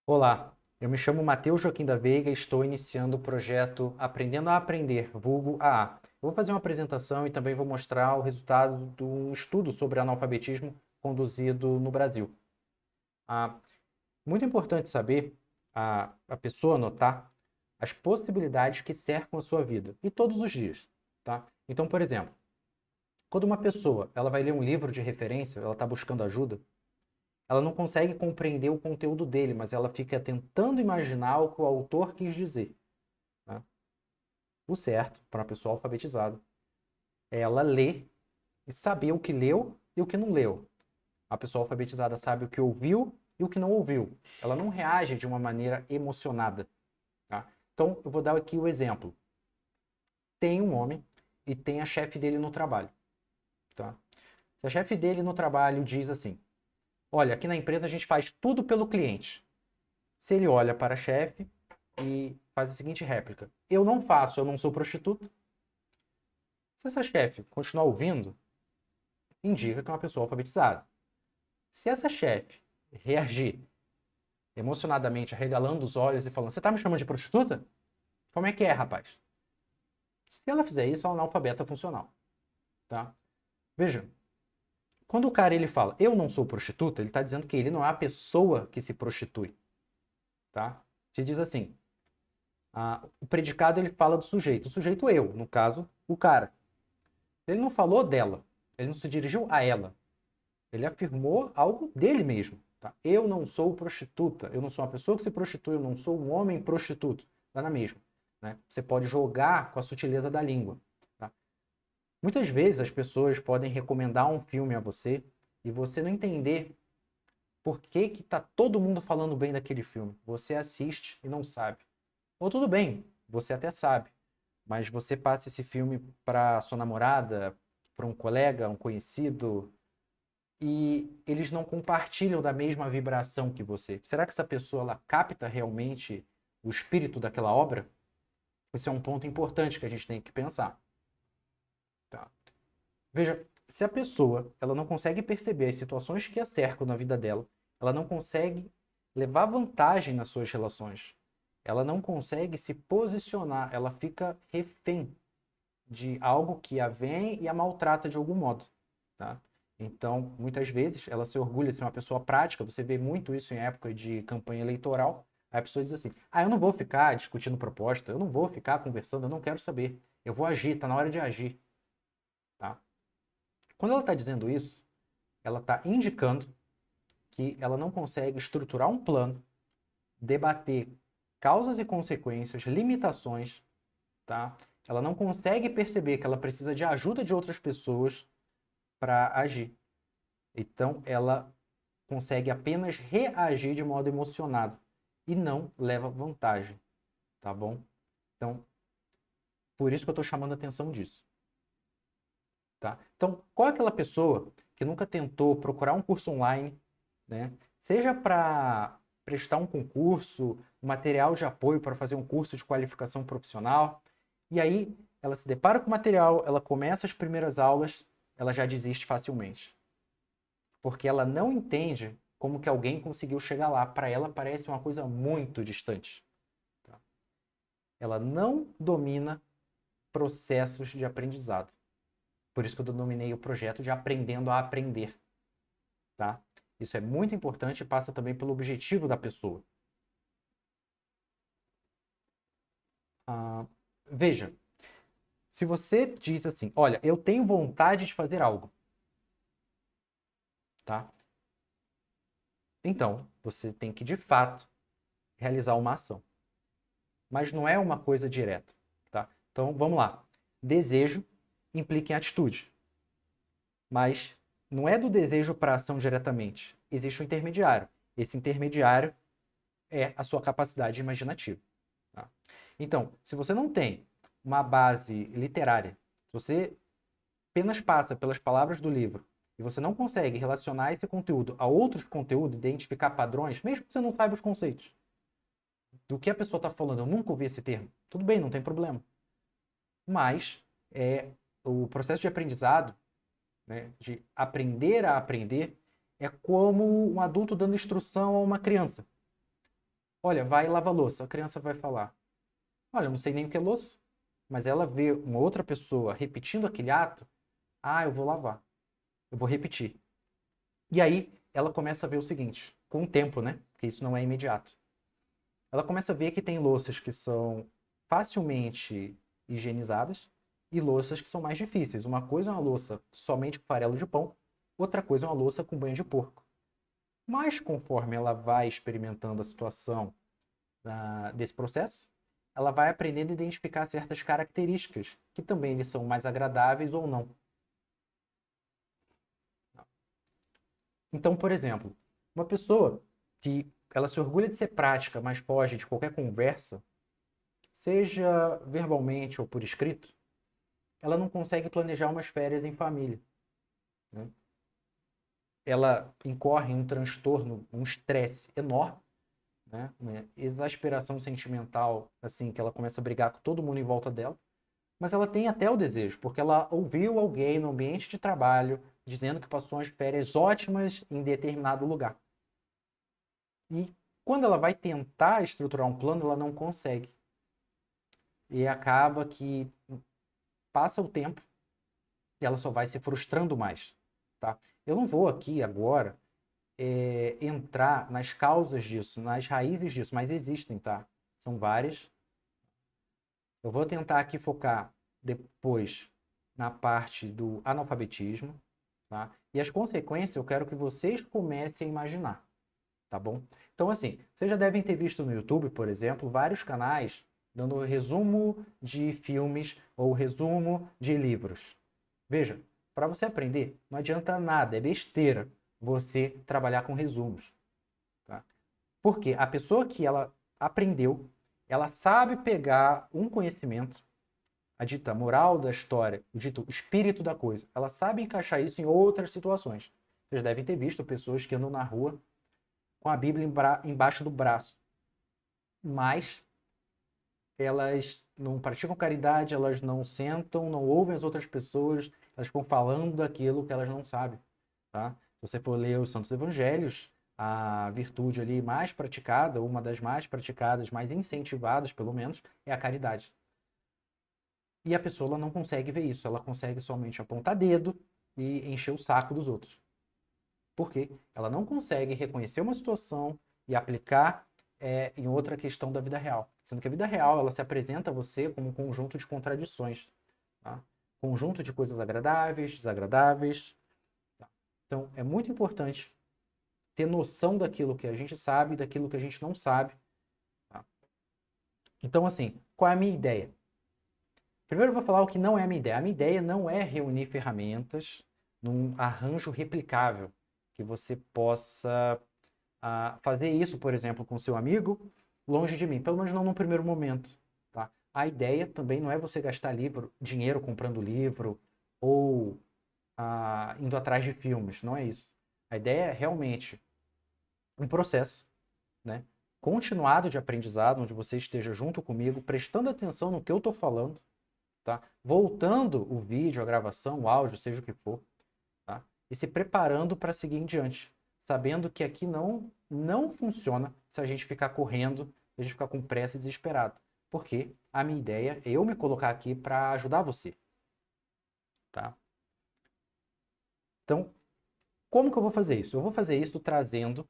Olá, eu me chamo Matheus Joaquim da Veiga e estou iniciando o projeto Aprendendo a Aprender, vulgo AA. Eu vou fazer uma apresentação e também vou mostrar o resultado de um estudo sobre analfabetismo conduzido no Brasil. Ah, muito importante saber, a pessoa notar as possibilidades que cercam a sua vida, e todos os dias, tá? Então, por exemplo, quando uma pessoa ela vai ler um livro de referência, ela está buscando ajuda, ela não consegue compreender o conteúdo dele, mas ela fica tentando imaginar o que o autor quis dizer. Né? O certo, para uma pessoa alfabetizada, é ela ler e saber o que leu e o que não leu. A pessoa alfabetizada sabe o que ouviu e o que não ouviu. Ela não reage de uma maneira emocionada. Tá? Então, eu vou dar aqui o exemplo. Tem um homem e tem a chefe dele no trabalho. Tá? Se a chefe dele no trabalho diz assim: olha, aqui na empresa a gente faz tudo pelo cliente. Se ele olha para a chefe e faz a seguinte réplica: eu não faço, eu não sou prostituta. Se essa chefe continuar ouvindo, indica que é uma pessoa alfabetizada. Se essa chefe reagir emocionadamente, arregalando os olhos e falando: você tá me chamando de prostituta? Como é que é, rapaz? Se ela fizer isso, ela é analfabeta funcional. Tá? Veja, quando o cara ele fala eu não sou prostituta, ele está dizendo que ele não é a pessoa que se prostitui. Tá? Se diz assim, o predicado ele fala do sujeito. O sujeito eu, no caso, o cara. Ele não falou dela, ele não se dirigiu a ela. Ele afirmou algo dele mesmo. Tá? Eu não sou prostituta, eu não sou uma pessoa que se prostitui, eu não sou um homem prostituto. Está na mesma. Né? Você pode jogar com a sutileza da língua. Tá? Muitas vezes as pessoas podem recomendar um filme a você e você não entender por que que tá todo mundo falando bem daquele filme. Você assiste e não sabe. Ou tudo bem, você até sabe, mas você passa esse filme para sua namorada, para um colega, um conhecido, e eles não compartilham da mesma vibração que você. Será que essa pessoa ela capta realmente o espírito daquela obra? Esse é um ponto importante que a gente tem que pensar. Tá? Veja, se a pessoa ela não consegue perceber as situações que a cercam na vida dela, ela não consegue levar vantagem nas suas relações, ela não consegue se posicionar, ela fica refém de algo que a vem e a maltrata de algum modo, tá? Então, muitas vezes, ela se orgulha de ser uma pessoa prática, você vê muito isso em época de campanha eleitoral, aí a pessoa diz assim, eu não vou ficar discutindo proposta, eu não vou ficar conversando, eu não quero saber, eu vou agir, tá na hora de agir, tá? Quando ela está dizendo isso, ela está indicando que ela não consegue estruturar um plano, debater causas e consequências, limitações, tá? Ela não consegue perceber que ela precisa de ajuda de outras pessoas para agir. Então, ela consegue apenas reagir de modo emocionado e não leva vantagem, tá bom? Então, por isso que eu estou chamando a atenção disso, tá? Então, qual é aquela pessoa que nunca tentou procurar um curso online, né? Seja para prestar um concurso, um material de apoio para fazer um curso de qualificação profissional, e aí ela se depara com o material, ela começa as primeiras aulas, ela já desiste facilmente. Porque ela não entende como que alguém conseguiu chegar lá. Para ela parece uma coisa muito distante. Tá? Ela não domina processos de aprendizado. Por isso que eu denominei o projeto de Aprendendo a Aprender. Tá? Isso é muito importante e passa também pelo objetivo da pessoa. Ah, veja, se você diz assim, olha, eu tenho vontade de fazer algo, tá? Então, você tem que, de fato, realizar uma ação. Mas não é uma coisa direta, tá? Então, vamos lá. Desejo implica em atitude, mas não é do desejo para a ação diretamente. Existe um intermediário. Esse intermediário é a sua capacidade imaginativa. Tá? Então, se você não tem uma base literária, se você apenas passa pelas palavras do livro e você não consegue relacionar esse conteúdo a outros conteúdos, identificar padrões, mesmo que você não saiba os conceitos do que a pessoa está falando, eu nunca ouvi esse termo, tudo bem, não tem problema. Mas o processo de aprendizado, né, de aprender a aprender, é como um adulto dando instrução a uma criança. Olha, vai lavar louça. A criança vai falar: olha, eu não sei nem o que é louça. Mas ela vê uma outra pessoa repetindo aquele ato. Ah, eu vou lavar. Eu vou repetir. E aí ela começa a ver o seguinte, com o tempo, né? Porque isso não é imediato. Ela começa a ver que tem louças que são facilmente higienizadas e louças que são mais difíceis. Uma coisa é uma louça somente com farelo de pão, outra coisa é uma louça com banho de porco. Mas conforme ela vai experimentando a situação desse processo, ela vai aprendendo a identificar certas características que também lhe são mais agradáveis ou não. Então, por exemplo, uma pessoa que ela se orgulha de ser prática, mas foge de qualquer conversa, seja verbalmente ou por escrito, ela não consegue planejar umas férias em família, né? Ela incorre em um transtorno, um estresse enorme, né? Uma exasperação sentimental, assim, que ela começa a brigar com todo mundo em volta dela, mas ela tem até o desejo, porque ela ouviu alguém no ambiente de trabalho dizendo que passou umas férias ótimas em determinado lugar. E quando ela vai tentar estruturar um plano, ela não consegue. E acaba que passa o tempo e ela só vai se frustrando mais, tá? Eu não vou aqui agora entrar nas causas disso, nas raízes disso, mas existem, tá? São várias. Eu vou tentar aqui focar depois na parte do analfabetismo, tá? E as consequências eu quero que vocês comecem a imaginar, tá bom? Então, assim, vocês já devem ter visto no YouTube, por exemplo, vários canais dando resumo de filmes ou resumo de livros. Veja, para você aprender, não adianta nada, é besteira você trabalhar com resumos, tá? Porque a pessoa que ela aprendeu, ela sabe pegar um conhecimento, a dita moral da história, o dito espírito da coisa, ela sabe encaixar isso em outras situações. Vocês devem ter visto pessoas que andam na rua com a Bíblia embaixo do braço, mas elas não praticam caridade, elas não sentam, não ouvem as outras pessoas, elas ficam falando daquilo que elas não sabem, tá? Se você for ler os Santos Evangelhos, a virtude ali mais praticada, uma das mais praticadas, mais incentivadas, pelo menos, é a caridade. E a pessoa ela não consegue ver isso, ela consegue somente apontar dedo e encher o saco dos outros. Por quê? Ela não consegue reconhecer uma situação e aplicar em outra questão da vida real. Sendo que a vida real ela se apresenta a você como um conjunto de contradições. Tá? Conjunto de coisas agradáveis, desagradáveis. Tá? Então, é muito importante ter noção daquilo que a gente sabe e daquilo que a gente não sabe. Tá? Então, assim, qual é a minha ideia? Primeiro eu vou falar o que não é a minha ideia. A minha ideia não é reunir ferramentas num arranjo replicável que você possa fazer isso, por exemplo, com seu amigo, longe de mim, pelo menos não no primeiro momento, tá? A ideia também não é você gastar dinheiro comprando livro ou indo atrás de filmes, não é isso. A ideia é realmente um processo, né, continuado de aprendizado, onde você esteja junto comigo, prestando atenção no que eu estou falando, tá? Voltando o vídeo, a gravação, o áudio, seja o que for, tá? E se preparando para seguir em diante, sabendo que aqui não funciona se a gente ficar correndo, se a gente ficar com pressa e desesperado. Porque a minha ideia é eu me colocar aqui para ajudar você, tá? Então, como que eu vou fazer isso? Eu vou fazer isso trazendo,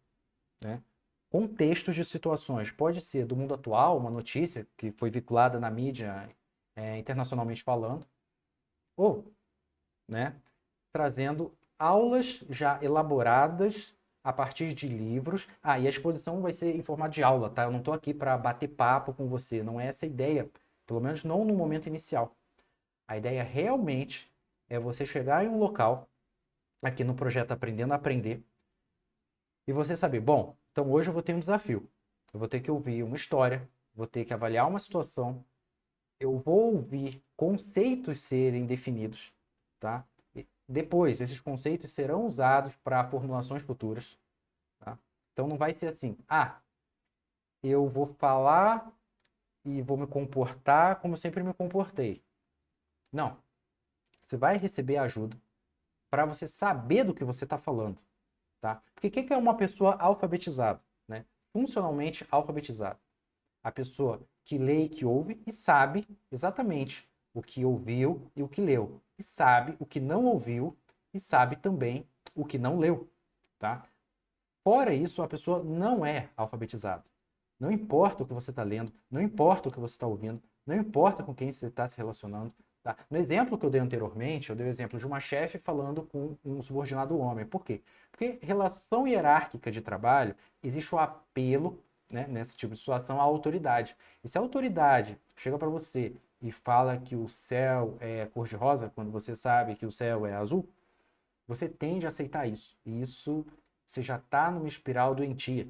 né, contextos de situações. Pode ser do mundo atual, uma notícia que foi vinculada na mídia internacionalmente falando, ou, né, trazendo aulas já elaboradas a partir de livros. E a exposição vai ser em formato de aula, tá? Eu não estou aqui para bater papo com você, não é essa a ideia, pelo menos não no momento inicial. A ideia realmente é você chegar em um local, aqui no projeto Aprendendo a Aprender, e você saber, bom, então hoje eu vou ter um desafio. Eu vou ter que ouvir uma história, vou ter que avaliar uma situação, eu vou ouvir conceitos serem definidos, tá? Depois, esses conceitos serão usados para formulações futuras, tá? Então não vai ser assim, eu vou falar e vou me comportar como eu sempre me comportei. Não. Você vai receber ajuda para você saber do que você está falando, tá? Porque o que é uma pessoa alfabetizada, né? funcionalmente alfabetizado? A pessoa que lê e que ouve e sabe exatamente o que ouviu e o que leu. E sabe o que não ouviu e sabe também o que não leu, tá? Fora isso, a pessoa não é alfabetizada. Não importa o que você está lendo, não importa o que você está ouvindo, não importa com quem você está se relacionando. Tá? No exemplo que eu dei anteriormente, eu dei o exemplo de uma chefe falando com um subordinado homem. Por quê? Porque relação hierárquica de trabalho, existe o apelo, né, nesse tipo de situação, à autoridade. E se a autoridade chega para você e fala que o céu é cor-de-rosa, quando você sabe que o céu é azul, você tende a aceitar isso. E isso você já está numa espiral doentia.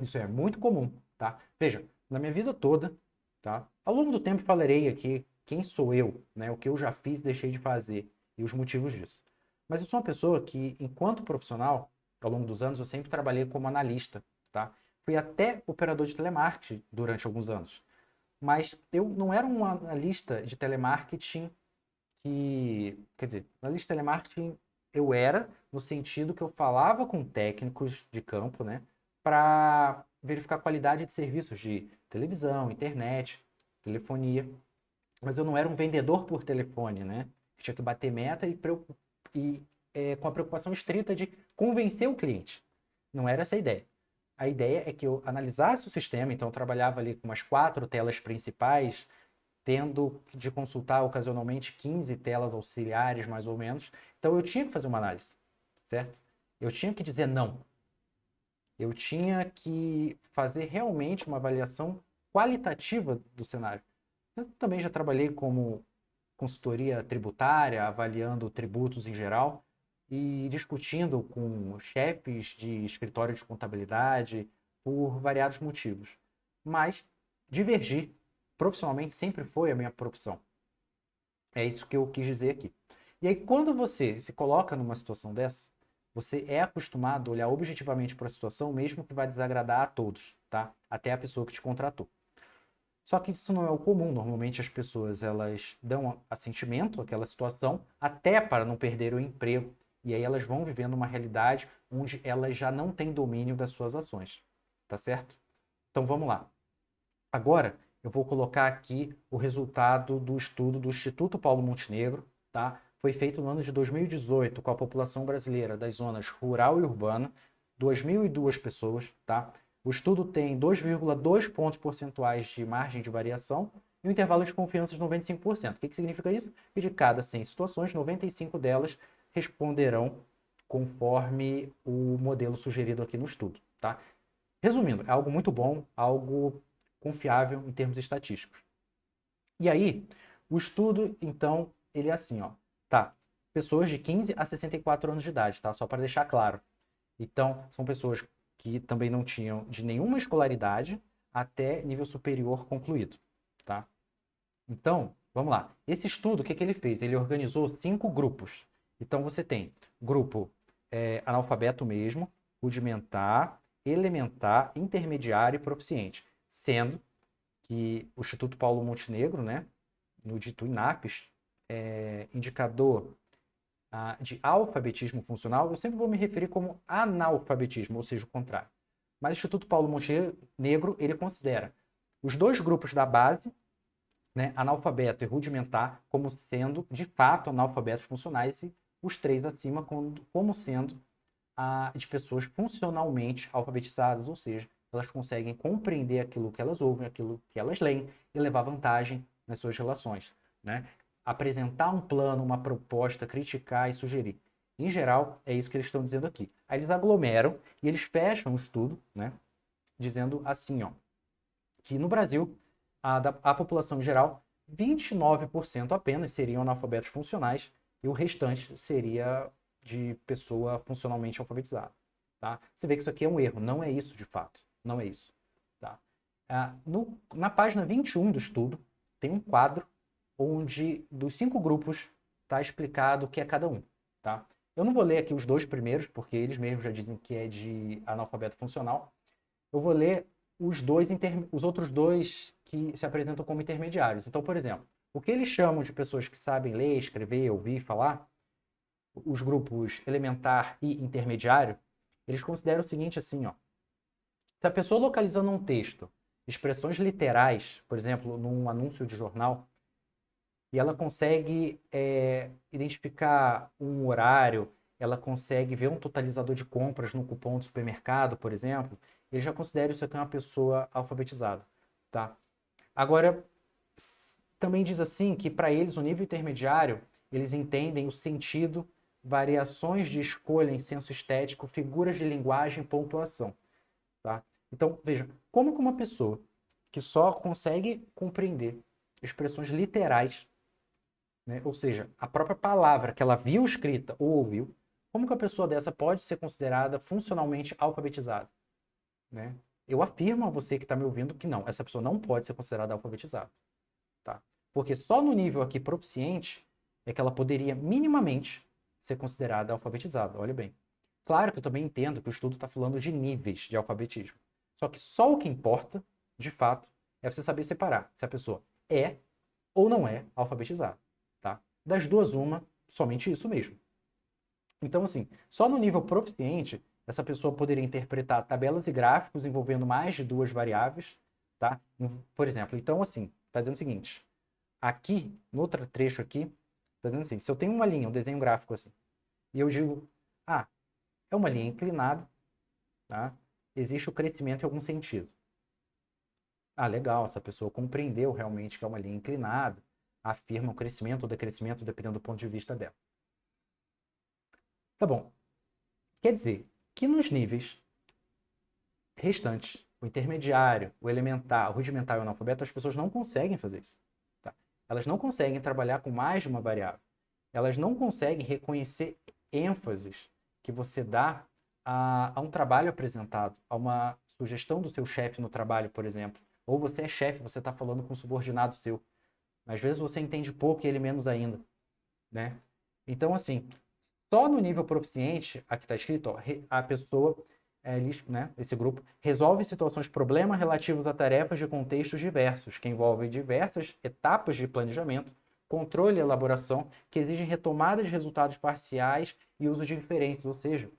Isso é muito comum, tá? Veja, na minha vida toda, tá? Ao longo do tempo falarei aqui quem sou eu, né? O que eu já fiz e deixei de fazer e os motivos disso. Mas eu sou uma pessoa que, enquanto profissional, ao longo dos anos, eu sempre trabalhei como analista, tá? Fui até operador de telemarketing durante alguns anos. Mas eu não era um analista de telemarketing quer dizer, analista de telemarketing eu era, no sentido que eu falava com técnicos de campo, né, para verificar a qualidade de serviços de televisão, internet, telefonia. Mas eu não era um vendedor por telefone, né, que tinha que bater meta com a preocupação estrita de convencer o cliente. Não era essa a ideia. A ideia é que eu analisasse o sistema, então eu trabalhava ali com umas 4 telas principais, tendo de consultar ocasionalmente 15 telas auxiliares, mais ou menos. Então eu tinha que fazer uma análise, certo? Eu tinha que dizer não. Eu tinha que fazer realmente uma avaliação qualitativa do cenário. Eu também já trabalhei como consultoria tributária, avaliando tributos em geral e discutindo com chefes de escritório de contabilidade por variados motivos. Mas divergir profissionalmente sempre foi a minha profissão. É isso que eu quis dizer aqui. E aí, quando você se coloca numa situação dessa, você é acostumado a olhar objetivamente para a situação, mesmo que vai desagradar a todos, tá? Até a pessoa que te contratou. Só que isso não é o comum. Normalmente as pessoas elas dão assentimento àquela situação até para não perder o emprego. E aí elas vão vivendo uma realidade onde elas já não têm domínio das suas ações. Tá certo? Então vamos lá. Agora eu vou colocar aqui o resultado do estudo do Instituto Paulo Montenegro, tá? Foi feito no ano de 2018 com a população brasileira das zonas rural e urbana, 2.002 pessoas, tá? O estudo tem 2,2 pontos percentuais de margem de variação e um intervalo de confiança de 95%. O que significa isso? Que de cada 100 situações, 95 delas responderão conforme o modelo sugerido aqui no estudo, tá? Resumindo, é algo muito bom, algo confiável em termos estatísticos. E aí, o estudo, então, ele é assim, ó, tá? Pessoas de 15 a 64 anos de idade, tá? Só para deixar claro. Então, são pessoas que também não tinham de nenhuma escolaridade até nível superior concluído, tá? Então, vamos lá. Esse estudo, o que ele fez? Ele organizou 5 grupos. Então, você tem grupo analfabeto mesmo, rudimentar, elementar, intermediário e proficiente. Sendo que o Instituto Paulo Montenegro, né, no dito INAPES, indicador de alfabetismo funcional, eu sempre vou me referir como analfabetismo, ou seja, o contrário. Mas o Instituto Paulo Montenegro, ele considera os 2 grupos da base, né, analfabeto e rudimentar, como sendo, de fato, analfabetos funcionais e os 3 acima como sendo de pessoas funcionalmente alfabetizadas, ou seja, elas conseguem compreender aquilo que elas ouvem, aquilo que elas leem e levar vantagem nas suas relações, né? Apresentar um plano, uma proposta, criticar e sugerir. Em geral, é isso que eles estão dizendo aqui. Aí eles aglomeram e eles fecham o estudo, né? Dizendo assim, ó, que no Brasil, a população em geral, 29% apenas seriam analfabetos funcionais e o restante seria de pessoa funcionalmente alfabetizada. Tá? Você vê que isso aqui é um erro, não é isso de fato, não é isso. Tá? Na página 21 do estudo, tem um quadro onde dos 5 grupos está explicado o que é cada um. Tá? Eu não vou ler aqui os 2 primeiros, porque eles mesmos já dizem que é de analfabeto funcional. Eu vou ler os outros 2 que se apresentam como intermediários. Então, por exemplo, o que eles chamam de pessoas que sabem ler, escrever, ouvir, falar, os grupos elementar e intermediário, eles consideram o seguinte assim, ó, Se a pessoa localizando um texto, expressões literais, por exemplo, num anúncio de jornal, e ela consegue identificar um horário, ela consegue ver um totalizador de compras no cupom do supermercado, por exemplo, ele já considera isso aqui uma pessoa alfabetizada, tá? Agora, também diz assim que para eles o nível intermediário, eles entendem o sentido, variações de escolha em senso estético, figuras de linguagem e pontuação, tá? Então, veja, como que uma pessoa que só consegue compreender expressões literais, né? Ou seja, a própria palavra que ela viu escrita ou ouviu, como que a pessoa dessa pode ser considerada funcionalmente alfabetizada, né? Eu afirmo a você que está me ouvindo que não, essa pessoa não pode ser considerada alfabetizada, tá? Porque só no nível aqui proficiente é que ela poderia minimamente ser considerada alfabetizada. Olha bem. Claro que eu também entendo que o estudo está falando de níveis de alfabetismo. Só que só o que importa, de fato, é você saber separar se a pessoa é ou não é alfabetizada, tá? Das duas, uma, somente isso mesmo. Então, assim, só no nível proficiente, essa pessoa poderia interpretar tabelas e gráficos envolvendo mais de duas variáveis, tá? Por exemplo, então, assim, está dizendo o seguinte: aqui, no outro trecho aqui, está dizendo assim, se eu tenho uma linha, um desenho gráfico assim, e eu digo, ah, é uma linha inclinada, tá? Existe o crescimento em algum sentido. Ah, legal, essa pessoa compreendeu realmente que é uma linha inclinada, afirma o crescimento ou decrescimento dependendo do ponto de vista dela. Tá bom. Quer dizer que nos níveis restantes, o intermediário, o elementar, o rudimentar e o analfabeto, as pessoas não conseguem fazer isso. Tá? Elas não conseguem trabalhar com mais de uma variável. Elas não conseguem reconhecer ênfases que você dá a um trabalho apresentado, a uma sugestão do seu chefe no trabalho, por exemplo. Ou você é chefe, você está falando com um subordinado seu. Às vezes você entende pouco e ele menos ainda, né? Então, assim, só no nível proficiente, aqui está escrito, ó, a pessoa, né, esse grupo, resolve situações, problemas relativos a tarefas de contextos diversos, que envolvem diversas etapas de planejamento, controle e elaboração, que exigem retomada de resultados parciais e uso de inferências, ou seja,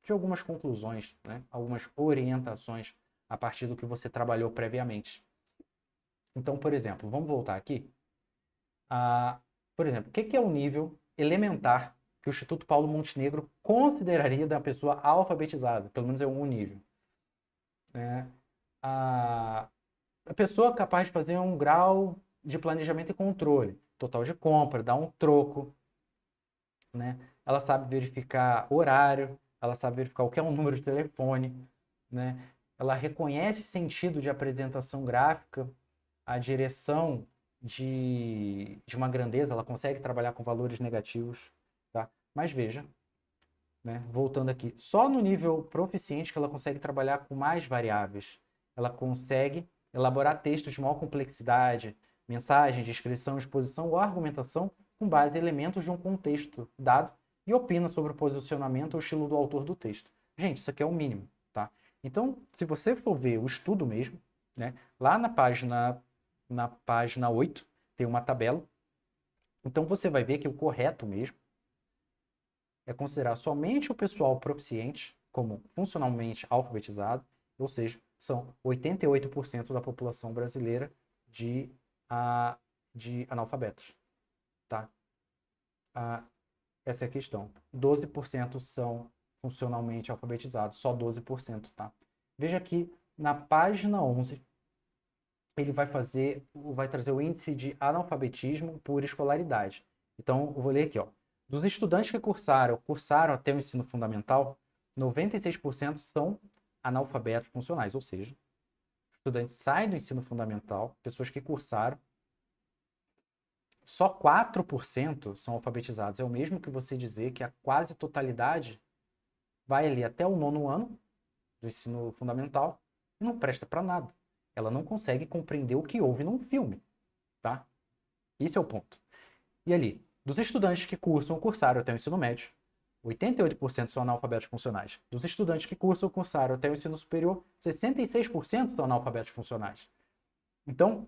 de algumas conclusões, né, algumas orientações a partir do que você trabalhou previamente. Então, por exemplo, vamos voltar aqui. Por exemplo, o que é o nível elementar que o Instituto Paulo Montenegro consideraria da pessoa alfabetizada? Pelo menos é um nível. Né? A, a pessoa capaz de fazer um grau de planejamento e controle, total de compra, dar um troco, né? Ela sabe verificar horário, ela sabe verificar o que é um número de telefone, né? Ela reconhece sentido de apresentação gráfica, a direção de uma grandeza, ela consegue trabalhar com valores negativos, tá? Mas veja, né, voltando aqui, só no nível proficiente que ela consegue trabalhar com mais variáveis. Ela consegue elaborar textos de maior complexidade, mensagens, descrição, exposição ou argumentação com base em elementos de um contexto dado e opina sobre o posicionamento ou estilo do autor do texto. Gente, isso aqui é o mínimo, tá? Então, se você for ver o estudo mesmo, né, lá na página 8 tem uma tabela. Então você vai ver que o correto mesmo é considerar somente o pessoal proficiente como funcionalmente alfabetizado, ou seja, são 88% da população brasileira de, a, de analfabetos. Tá? Essa é a questão. 12% são funcionalmente alfabetizados, só 12%. Tá? Veja que na página 11 ele vai trazer o índice de analfabetismo por escolaridade. Então, eu vou ler aqui, ó. Dos estudantes que cursaram até o ensino fundamental, 96% são analfabetos funcionais, ou seja, estudantes saem do ensino fundamental, pessoas que cursaram, só 4% são alfabetizados. É o mesmo que você dizer que a quase totalidade vai ali até o 9º ano do ensino fundamental e não presta para nada. Ela não consegue compreender o que houve num filme, tá? Esse é o ponto. E ali, dos estudantes que cursam ou cursaram até o ensino médio, 88% são analfabetos funcionais. Dos estudantes que cursam ou cursaram até o ensino superior, 66% são analfabetos funcionais. Então,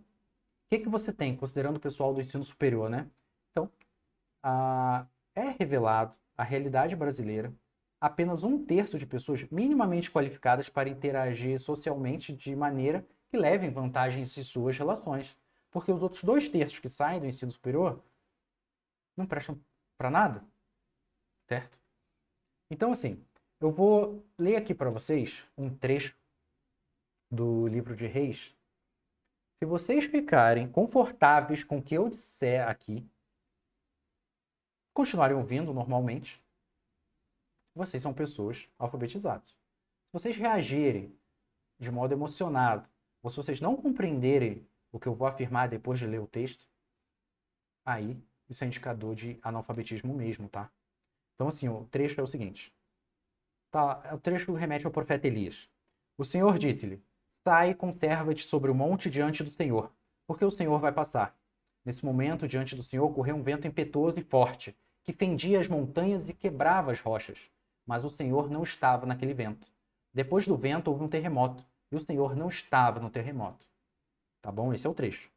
o que você tem, considerando o pessoal do ensino superior, né? Então, é revelado a realidade brasileira apenas 1/3 de pessoas minimamente qualificadas para interagir socialmente de maneira que levem vantagens em suas relações. Porque os outros 2/3 que saem do ensino superior não prestam para nada, certo? Então, assim, eu vou ler aqui para vocês um trecho do livro de Reis. Se vocês ficarem confortáveis com o que eu disser aqui, continuarem ouvindo normalmente, vocês são pessoas alfabetizadas. Se vocês reagirem de modo emocionado, ou se vocês não compreenderem o que eu vou afirmar depois de ler o texto, aí isso é indicador de analfabetismo mesmo, tá? Então, assim, o trecho é o seguinte. Tá, o trecho remete ao profeta Elias. O Senhor disse-lhe: Sai e conserva-te sobre o monte diante do Senhor, porque o Senhor vai passar. Nesse momento, diante do Senhor, correu um vento impetuoso e forte, que fendia as montanhas e quebrava as rochas. Mas o Senhor não estava naquele vento. Depois do vento, houve um terremoto, e o Senhor não estava no terremoto. Tá bom? Esse é o trecho.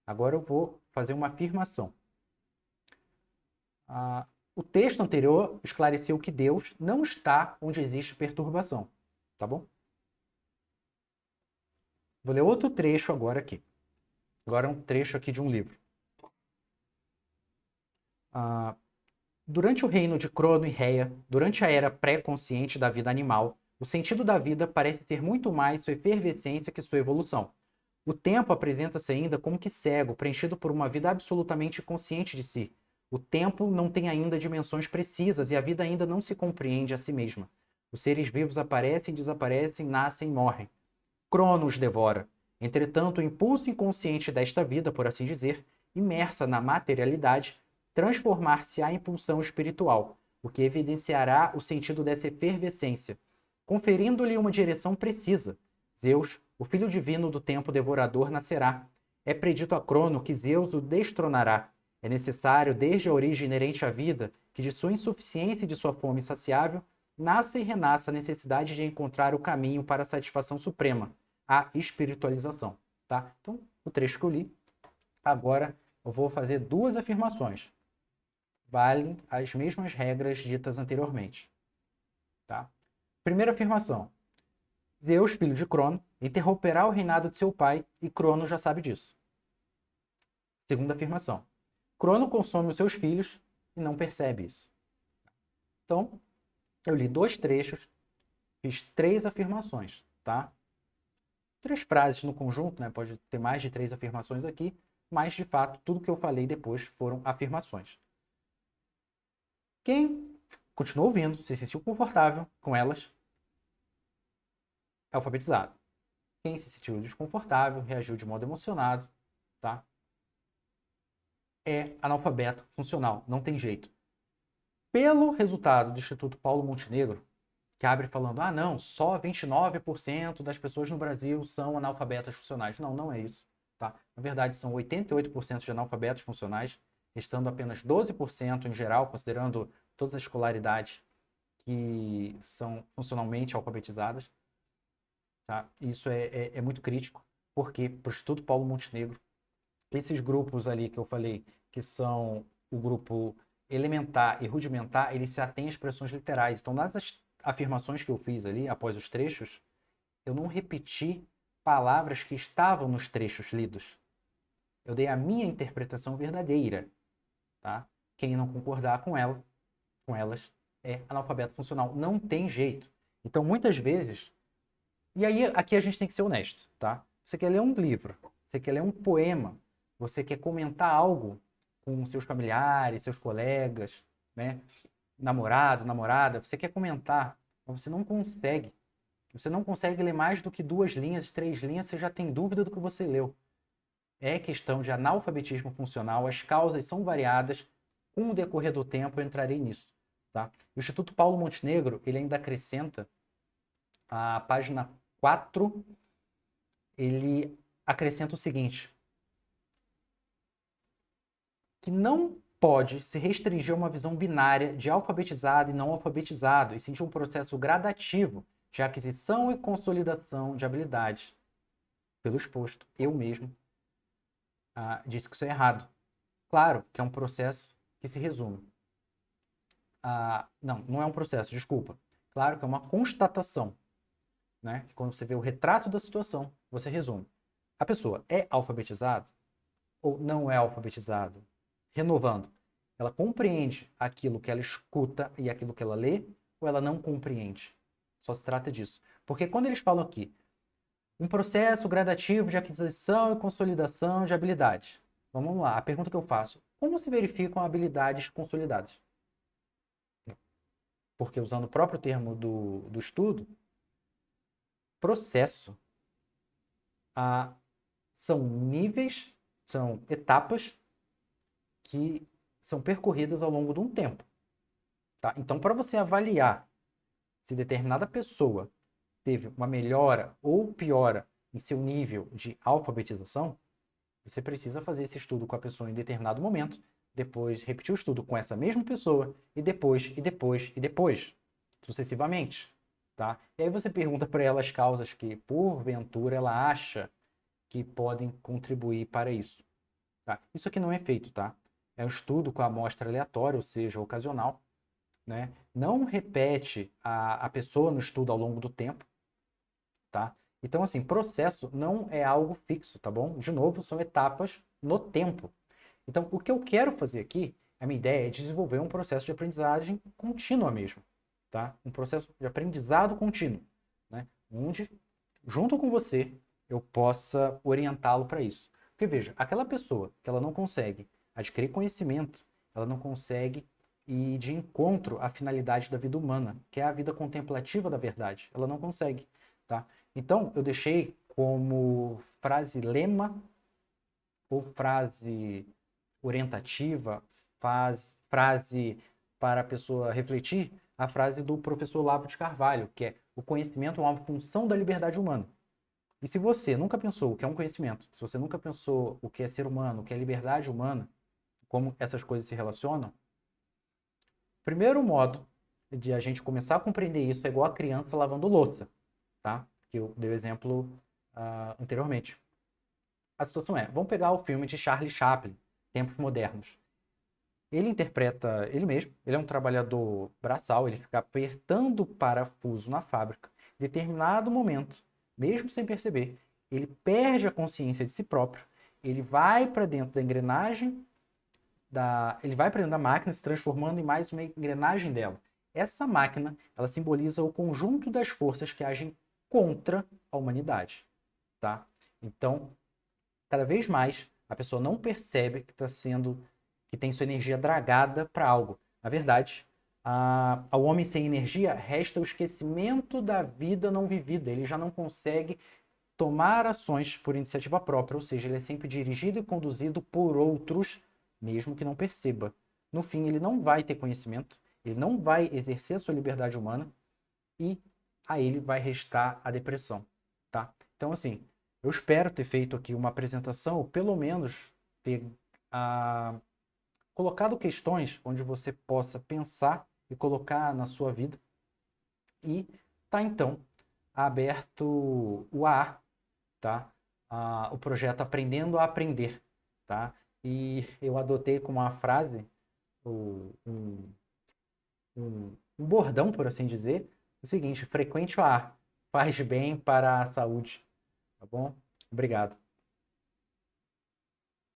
Agora eu vou fazer uma afirmação. O texto anterior esclareceu que Deus não está onde existe perturbação. Tá bom? Vou ler outro trecho agora aqui. Agora é um trecho aqui de um livro. Durante o reino de Crono e Reia, durante a era pré-consciente da vida animal, o sentido da vida parece ser muito mais sua efervescência que sua evolução. O tempo apresenta-se ainda como que cego, preenchido por uma vida absolutamente consciente de si. O tempo não tem ainda dimensões precisas e a vida ainda não se compreende a si mesma. Os seres vivos aparecem, desaparecem, nascem e morrem. Cronos devora. Entretanto, o impulso inconsciente desta vida, por assim dizer, imersa na materialidade, transformar-se-á em pulsão espiritual, o que evidenciará o sentido dessa efervescência, conferindo-lhe uma direção precisa. Zeus, o filho divino do tempo devorador, nascerá. É predito a Crono que Zeus o destronará. É necessário, desde a origem inerente à vida, que de sua insuficiência e de sua fome insaciável, nasça e renasça a necessidade de encontrar o caminho para a satisfação suprema, a espiritualização. Tá? Então, o trecho que eu li. Agora, eu vou fazer duas afirmações. Valem as mesmas regras ditas anteriormente. Tá? Primeira afirmação. Zeus, filho de Crono, interromperá o reinado de seu pai e Crono já sabe disso. Segunda afirmação. Crono consome os seus filhos e não percebe isso. Então, eu li 2 trechos, fiz 3 afirmações, tá? 3 frases no conjunto, né? Pode ter mais de 3 afirmações aqui, mas de fato tudo que eu falei depois foram afirmações. Quem continuou ouvindo, se sentiu confortável com elas, é alfabetizado. Quem se sentiu desconfortável, reagiu de modo emocionado, tá? É analfabeto funcional, não tem jeito. Pelo resultado do Instituto Paulo Montenegro, que abre falando, não, só 29% das pessoas no Brasil são analfabetas funcionais. Não, não é isso. Tá? Na verdade, são 88% de analfabetos funcionais, restando apenas 12% em geral, considerando todas as escolaridades que são funcionalmente alfabetizadas. Tá? Isso é muito crítico, porque para o Instituto Paulo Montenegro, esses grupos ali que eu falei, que são o grupo elementar e rudimentar, eles se atêm às expressões literais. Então, nas afirmações que eu fiz ali, após os trechos, eu não repeti palavras que estavam nos trechos lidos. Eu dei a minha interpretação verdadeira, tá? Quem não concordar com elas, é analfabeto funcional. Não tem jeito. Então, muitas vezes... E aí, aqui a gente tem que ser honesto, tá? Você quer ler um livro, você quer ler um poema, você quer comentar algo com seus familiares, seus colegas, né? Namorado, namorada, você quer comentar, mas você não consegue. Você não consegue ler mais do que 2 linhas, 3 linhas, você já tem dúvida do que você leu. É questão de analfabetismo funcional, as causas são variadas, com o decorrer do tempo eu entrarei nisso. Tá? O Instituto Paulo Montenegro, ele ainda acrescenta, a página 4, ele acrescenta o seguinte, que não pode se restringir a uma visão binária de alfabetizado e não alfabetizado, e sim de um processo gradativo de aquisição e consolidação de habilidades. Pelo exposto, eu mesmo disse que isso é errado. Claro que é um processo que se resume Não, não é um processo, desculpa. Claro que é uma constatação, né? Que quando você vê o retrato da situação, você resume. A pessoa é alfabetizada ou não é alfabetizada? Renovando, ela compreende aquilo que ela escuta e aquilo que ela lê ou ela não compreende? Só se trata disso. Porque quando eles falam aqui, um processo gradativo de aquisição e consolidação de habilidades. Vamos lá, a pergunta que eu faço: como se verificam habilidades consolidadas? Porque, usando o próprio termo do estudo, processo são níveis, são etapas que são percorridas ao longo de um tempo. Tá? Então, para você avaliar se determinada pessoa teve uma melhora ou piora em seu nível de alfabetização, você precisa fazer esse estudo com a pessoa em determinado momento, depois repetir o estudo com essa mesma pessoa, e depois, e depois, e depois, sucessivamente. Tá? E aí você pergunta para ela as causas que, porventura, ela acha que podem contribuir para isso. Tá? Isso aqui não é feito, tá? É um estudo com a amostra aleatória, ou seja, ocasional. Né? Não repete a pessoa no estudo ao longo do tempo. Tá? Então, assim, processo não é algo fixo, tá bom? De novo, são etapas no tempo. Então, o que eu quero fazer aqui, a minha ideia é desenvolver um processo de aprendizagem contínua mesmo, tá? Um processo de aprendizado contínuo, né? Onde, junto com você, eu possa orientá-lo para isso. Porque veja, aquela pessoa que ela não consegue adquirir conhecimento, ela não consegue ir de encontro à finalidade da vida humana, que é a vida contemplativa da verdade. Ela não consegue, tá? Então, eu deixei como frase lema ou frase orientativa, frase para a pessoa refletir, a frase do professor Olavo de Carvalho, que é: o conhecimento é uma função da liberdade humana. E se você nunca pensou o que é um conhecimento, se você nunca pensou o que é ser humano, o que é liberdade humana, como essas coisas se relacionam, o primeiro modo de a gente começar a compreender isso é igual a criança lavando louça, tá? Que eu dei o exemplo anteriormente. A situação é, vamos pegar o filme de Charlie Chaplin, Tempos Modernos. Ele interpreta ele mesmo, ele é um trabalhador braçal, ele fica apertando o parafuso na fábrica. Em determinado momento, mesmo sem perceber, ele perde a consciência de si próprio, ele vai para dentro da engrenagem, ele vai para dentro da máquina, se transformando em mais uma engrenagem dela. Essa máquina, ela simboliza o conjunto das forças que agem contra a humanidade, tá? Então, cada vez mais a pessoa não percebe que tem sua energia dragada para algo. Na verdade, ao homem sem energia resta o esquecimento da vida não vivida. Ele já não consegue tomar ações por iniciativa própria, ou seja, ele é sempre dirigido e conduzido por outros, mesmo que não perceba. No fim, ele não vai ter conhecimento, ele não vai exercer a sua liberdade humana e a ele vai restar a depressão, tá? Então, assim, eu espero ter feito aqui uma apresentação, ou pelo menos ter colocado questões onde você possa pensar e colocar na sua vida. E tá, então, aberto o AA, tá? O projeto Aprendendo a Aprender, tá? E eu adotei como uma frase, um bordão, por assim dizer, o seguinte: frequente o AA, faz bem para a saúde, tá bom? Obrigado.